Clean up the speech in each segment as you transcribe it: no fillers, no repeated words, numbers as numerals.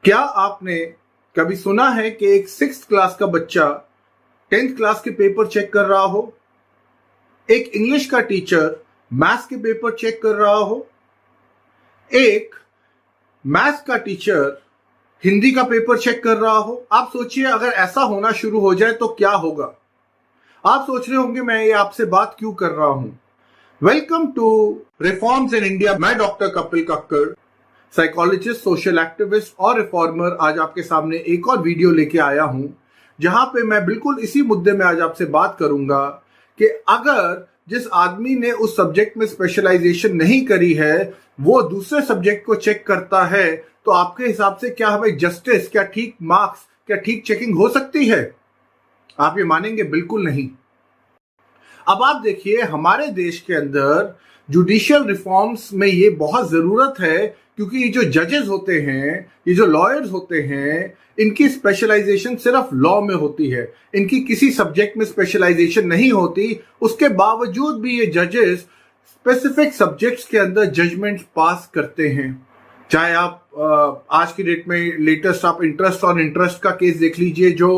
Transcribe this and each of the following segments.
क्या आपने कभी सुना है कि एक 6th क्लास का बच्चा 10th क्लास के पेपर चेक कर रहा हो, एक इंग्लिश का टीचर मैथ्स के पेपर चेक कर रहा हो, एक मैथ्स का टीचर हिंदी का पेपर चेक कर रहा हो? आप सोचिए, अगर ऐसा होना शुरू हो जाए तो क्या होगा। आप सोच रहे होंगे मैं ये आपसे बात क्यों कर रहा हूं। Welcome to reforms in India. मैं doctor Kapil Kakkar, psychologist, social activist और रिफॉर्मर, आज आपके सामने एक और वीडियो लेके आया हूं जहां पे मैं बिल्कुल इसी मुद्दे में आज आपसे बात करूंगा कि अगर जिस आदमी ने उस सब्जेक्ट में स्पेशलाइजेशन नहीं करी है वो दूसरे सब्जेक्ट को चेक करता है तो आपके हिसाब से क्या हमें जस्टिस, क्या ठीक मार्क्स, क्या ठीक चेकिंग हो सकती है? आप ये मानेंगे? बिल्कुल नहीं। अब आप देखिए, हमारे देश के अंदर जुडिशियल रिफॉर्म्स में ये बहुत जरूरत है क्योंकि ये जो जजेस होते हैं, ये जो लॉयर्स होते हैं, इनकी स्पेशलाइजेशन सिर्फ लॉ में होती है, इनकी किसी सब्जेक्ट में स्पेशलाइजेशन नहीं होती। उसके बावजूद भी ये जजेस स्पेसिफिक सब्जेक्ट्स के अंदर जजमेंट्स पास करते हैं। चाहे आप आज की डेट में लेटेस्ट आप इंटरेस्ट और इंटरेस्ट का केस देख लीजिए जो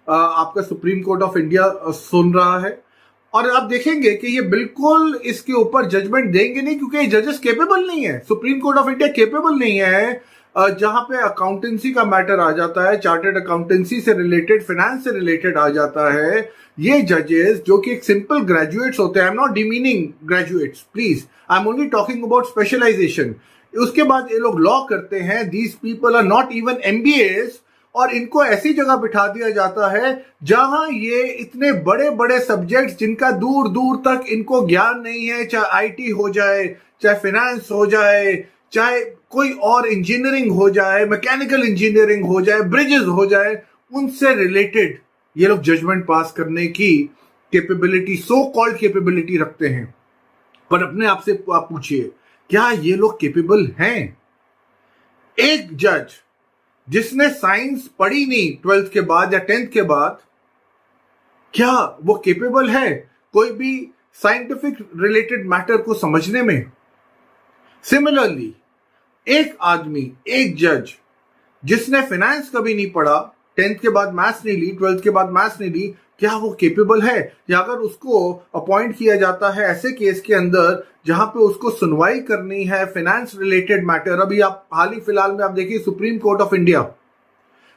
आपका सुप्रीम कोर्ट ऑफ इंडिया सुन रहा है, और आप देखेंगे कि ये बिल्कुल इसके ऊपर जजमेंट देंगे नहीं क्योंकि ये जजेस केपेबल नहीं है। Supreme court of India capable नहीं है। जहां पे अकाउंटेंसी का मैटर आ जाता है, चार्टर्ड अकाउंटेंसी से रिलेटेड, फाइनेंस से रिलेटेड आ जाता है, ये जजेस जो कि एक सिंपल ग्रेजुएट्स होते हैं, I am not demeaning graduates, please, I am only talking about specialisation. उसके बाद ये लोग लॉ करते हैं, these people are not even MBS, और इनको ऐसी जगह बिठा दिया जाता है जहां ये इतने बड़े बड़े सब्जेक्ट्स जिनका दूर दूर तक इनको ज्ञान नहीं है, चाहे आईटी हो जाए, चाहे फाइनेंस हो जाए, चाहे कोई और इंजीनियरिंग हो जाए, मैकेनिकल इंजीनियरिंग हो जाए, ब्रिजेस हो जाए, उनसे रिलेटेड ये लोग जजमेंट पास करने की कैपेबिलिटी, सो कॉल्ड कैपेबिलिटी रखते हैं। पर अपने आप से आप पूछिए, क्या ये लोग कैपेबल हैं? एक जज जिसने साइंस पढ़ी नहीं 12th के बाद या 10th के बाद, क्या वो केपेबल है कोई भी साइंटिफिक रिलेटेड मैटर को समझने में? सिमिलरली, एक आदमी, एक जज जिसने फाइनेंस कभी नहीं पढ़ा, 10th के बाद मैथ्स नहीं ली, 12th के बाद मैथ्स नहीं ली, क्या वो केपेबल है? या अगर उसको अपॉइंट किया जाता है ऐसे केस के अंदर जहां पे उसको सुनवाई करनी है फाइनेंस रिलेटेड मैटर, अभी आप हाल ही फिलहाल में आप देखिए supreme court of India,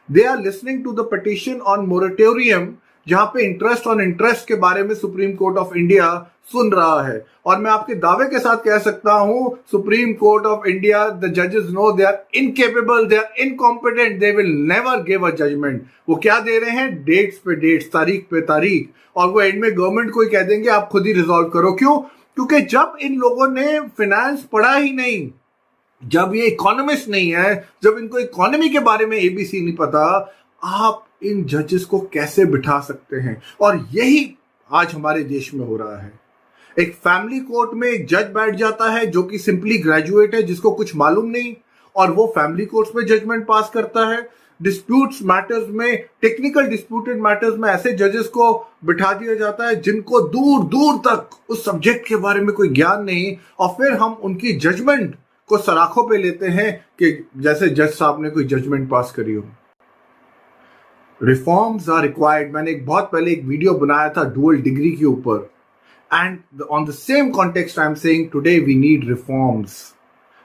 they are listening to the petition on moratorium, जहां पे इंटरेस्ट ऑन इंटरेस्ट के बारे में सुप्रीम कोर्ट ऑफ इंडिया सुन रहा है। और मैं आपके दावे के साथ कह सकता हूं, Supreme court of India, the जजेस know they are incapable, they are incompetent, they will never give a judgment. वो क्या दे रहे हैं? डेट्स पे डेट्स, तारीख पे तारीख, और वो एंड में गवर्नमेंट को ही कह देंगे आप खुद ही रिजॉल्व करो। क्यों? क्योंकि जब इन लोगों ने फाइनेंस पढ़ा ही नहीं, जब ये इकोनॉमिस्ट नहीं है, जब इनको इकोनॉमी के बारे में एबीसी नहीं पता, आप इन जजेस को कैसे बिठा सकते हैं? और यही आज हमारे देश में हो रहा है। एक फैमिली कोर्ट में एक जज बैठ जाता है जो कि सिंपली ग्रेजुएट है, जिसको कुछ मालूम नहीं, और वो फैमिली कोर्ट्स में जजमेंट पास करता है। डिस्प्यूट्स मैटर्स में, टेक्निकल डिस्प्यूटेड मैटर्स में ऐसे जजेस को बिठा दिया जाता है जिनको दूर दूर तक उस सब्जेक्ट के बारे में कोई ज्ञान नहीं, और फिर हम उनकी जजमेंट को सराखों पे लेते हैं कि जैसे जज साहब ने कोई जजमेंट पास करी हो। Reforms are required. मैंने बहुत पहले एक वीडियो बनाया था डुअल डिग्री के ऊपर, and on the same context I'm saying today we need reforms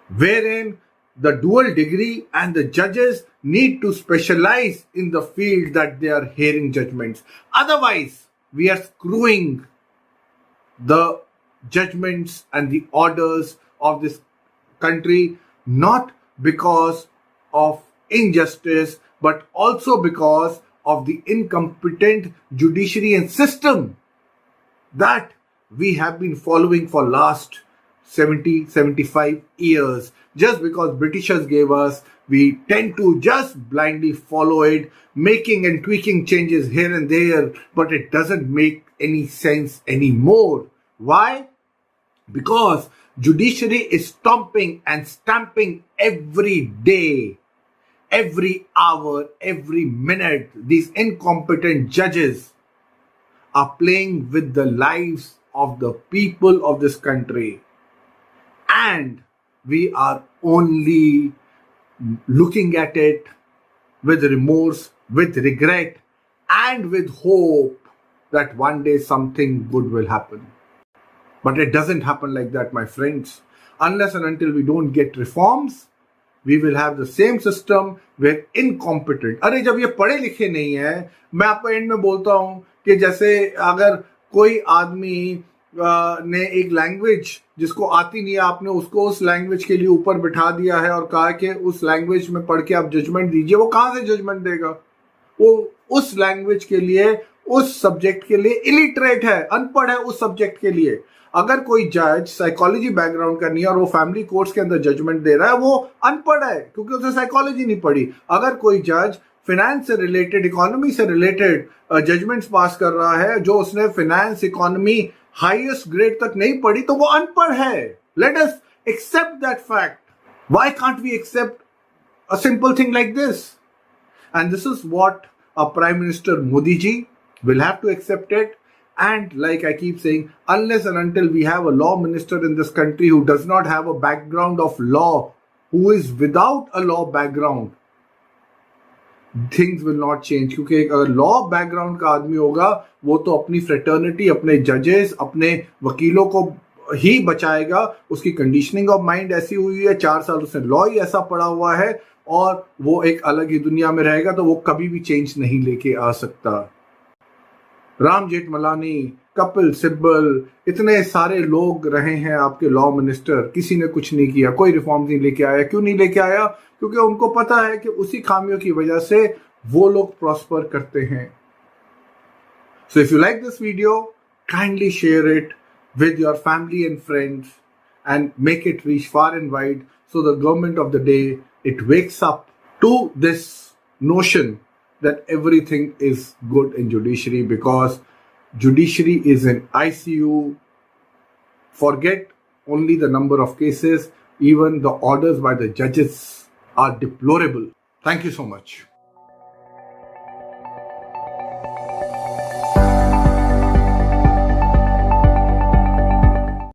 wherein the dual degree and the judges need to specialize in the field that they are hearing judgments. Otherwise we are screwing the judgments and the orders of this country, not because of injustice but also because of the incompetent judiciary and system that we have been following for last 75 years. Just because Britishers gave us, we tend to just blindly follow it, making and tweaking changes here and there, but it doesn't make any sense anymore. Why? Because judiciary is stomping and stamping every day, every hour, every minute. These incompetent judges are playing with the lives of the people of this country, and we are only looking at it, with remorse, with regret, and with hope that one day something good will happen. But it doesn't happen like that, my friends. Unless and until we don't get reforms, we will have the same system. We're incompetent. अरे जब ये पढ़े लिखे नहीं है, मैं आपको and में बोलता हूं कि जैसे अगर कोई आदमी ने एक लैंग्वेज जिसको आती नहीं है, आपने उसको उस लैंग्वेज के लिए ऊपर बिठा दिया है और कहा कि उस लैंग्वेज में पढ़ के आप जजमेंट दीजिए, वो कहां से जजमेंट देगा? वो उस लैंग्वेज के लिए, उस सब्जेक्ट के लिए इलिटरेट है, अनपढ़ है उस सब्जेक्ट के लिए। अगर कोई जज साइकोलॉजी बैकग्राउंड का नहीं है और वो फैमिली कोर्ट्स के अंदर जजमेंट दे रहा है, वो अनपढ़ है क्योंकि उसने साइकोलॉजी नहीं पढ़ी। अगर कोई जज फाइनेंस से रिलेटेड, इकोनॉमी से रिलेटेड जजमेंट्स पास कर रहा है जो उसने फाइनेंस, इकोनॉमी हाईएस्ट ग्रेड तक नहीं पढ़ी, तो वो अनपढ़ है। Let us accept that fact. Why can't we accept a simple thing like this? And this is what a prime minister Modi ji will have to accept it. And like I keep saying, unless and until we have a law minister in this country who does not have a background of law, who is without a law background, things will not change. क्योंकि अगर law background का आदमी होगा, वो तो अपनी fraternity, अपने जजेस, अपने वकीलों को ही बचाएगा। उसकी कंडीशनिंग ऑफ माइंड ऐसी हुई है, 4 साल उसने लॉ ही ऐसा पढ़ा हुआ है और वो एक अलग ही दुनिया में रहेगा, तो वो कभी भी चेंज नहीं लेके आ सकता। राम जेठमलानी, कपिल सिब्बल, इतने सारे लोग रहे हैं आपके लॉ मिनिस्टर, किसी ने कुछ नहीं किया, कोई रिफॉर्म नहीं लेके आया। क्यों नहीं लेके आया? क्योंकि उनको पता है कि उसी खामियों की वजह से वो लोग प्रॉस्पर करते हैं। So if you like this video, kindly share it with your family and friends and make it reach far and wide so the government of the day, it wakes up to this notion that everything is good in judiciary, because judiciary is in ICU. Forget only the number of cases, even the orders by the judges are deplorable. Thank you so much.